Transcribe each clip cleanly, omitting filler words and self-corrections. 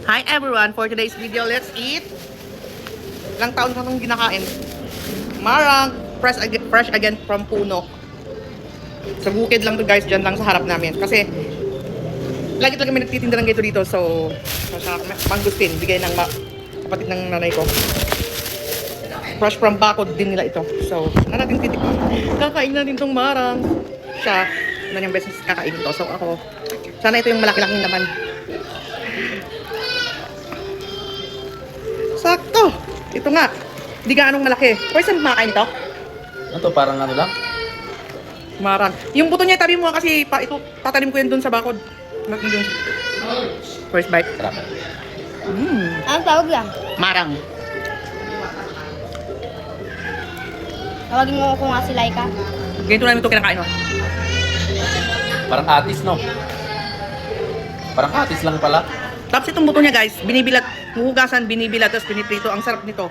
Hi everyone! For today's video, let's eat. Ilang taon ka nung ginakain? Marang, fresh again from puno. Sa bukid lang to guys, dyan lang sa harap namin. Kasi, lagi talaga may nagtitinda ng ganito dito. So, sa mangustin, bigay ng kapatid ng nanay ko. Fresh from bakod din nila ito. So, na natin titikman. Kakain natin tong marang. Siya, na yung beses kakain ito. So, ako, sana ito yung malaki-laking naman. Sakto! Ito nga. Hindi gaanong malaki. First time kumakain to? Ano to? Parang ano lang? Marang. Yung buto niya, tabi mo kasi ito, tatanim ko yan dun sa bakod. Dun. First bite. Sarap. Anong tawag yan? Marang. Tawagin mo ko nga si Laika. Ganito namin ito kinakain, no? Parang atis, no? Parang atis lang pala. Tapos itong buto niya, guys, binibilat, huhugasan, binibilat, tapos piniprito. Ang sarap nito.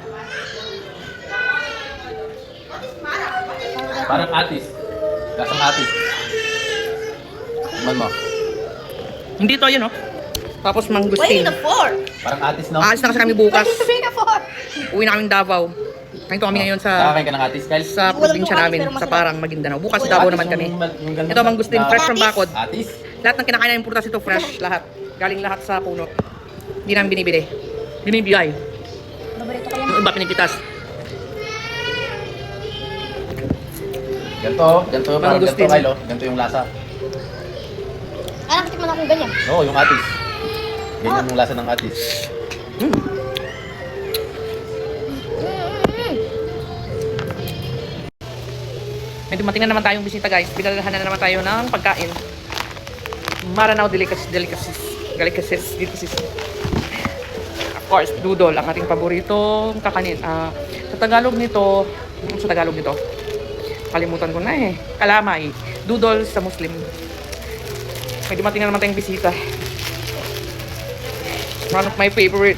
Parang atis. Lasang atis. Tingnan mo. Hindi to yun, no? Tapos Why mangustin. the fork? Parang atis, no? Aalis na kasi kami bukas. Why the fork? Uwi na kaming Davao. Kain kami ngayon sa Nakakain ka ng atis, Kyle? probinsya namin, sa Parang Maguindanao. Bukas sa Davao naman kami. Ito mangustin, fresh from bakod. Atis? Lahat ng kinakain namin prutas ito fresh, lahat. Galing lahat sa puno. Hindi namin binibili. Binibigay. Paborito ko yan. Yung iba pinipitas. Ganto, parang ganto, Mangustin. Kyle, oh. Ganto yung lasa. Nakatikim man akong ganyan. Oo, yung atis. Ganyan yung lasa ng atis. May dumating na naman tayong bisita, guys. Pinalalahan na naman tayo ng pagkain. Maranao delicacies. Of course, dudol, ang ating paboritong kakanin. Sa Tagalog nito, kalimutan ko na eh. Kalamay. Dudol sa Muslim. May dumating na naman tayong bisita. One of my favorite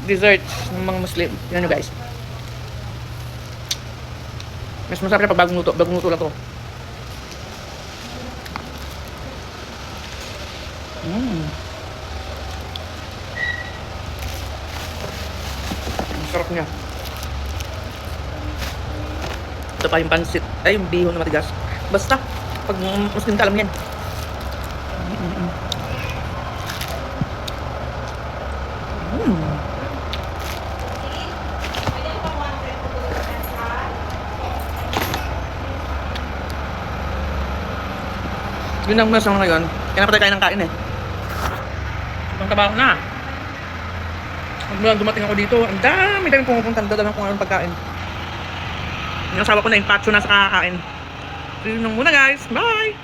desserts ng mga Muslim. Tignan nyo, guys. Mas masarap na pag bagong luto lang to. Ang sarap niya. Ito pa yung pansit. Ay, yung bihon na matigas. Basta, pag Muslim ka, alam yan. Yun ang masama ngayon. Kaya na pa tayo kain ng kain eh. Ibang trabaho na. Mula dumating ako dito, ang dami pumupunta. Ang dadalang kung anong pagkain. Yung asawa ko na yung patso na sa kakakain. So yun lang muna, guys. Bye!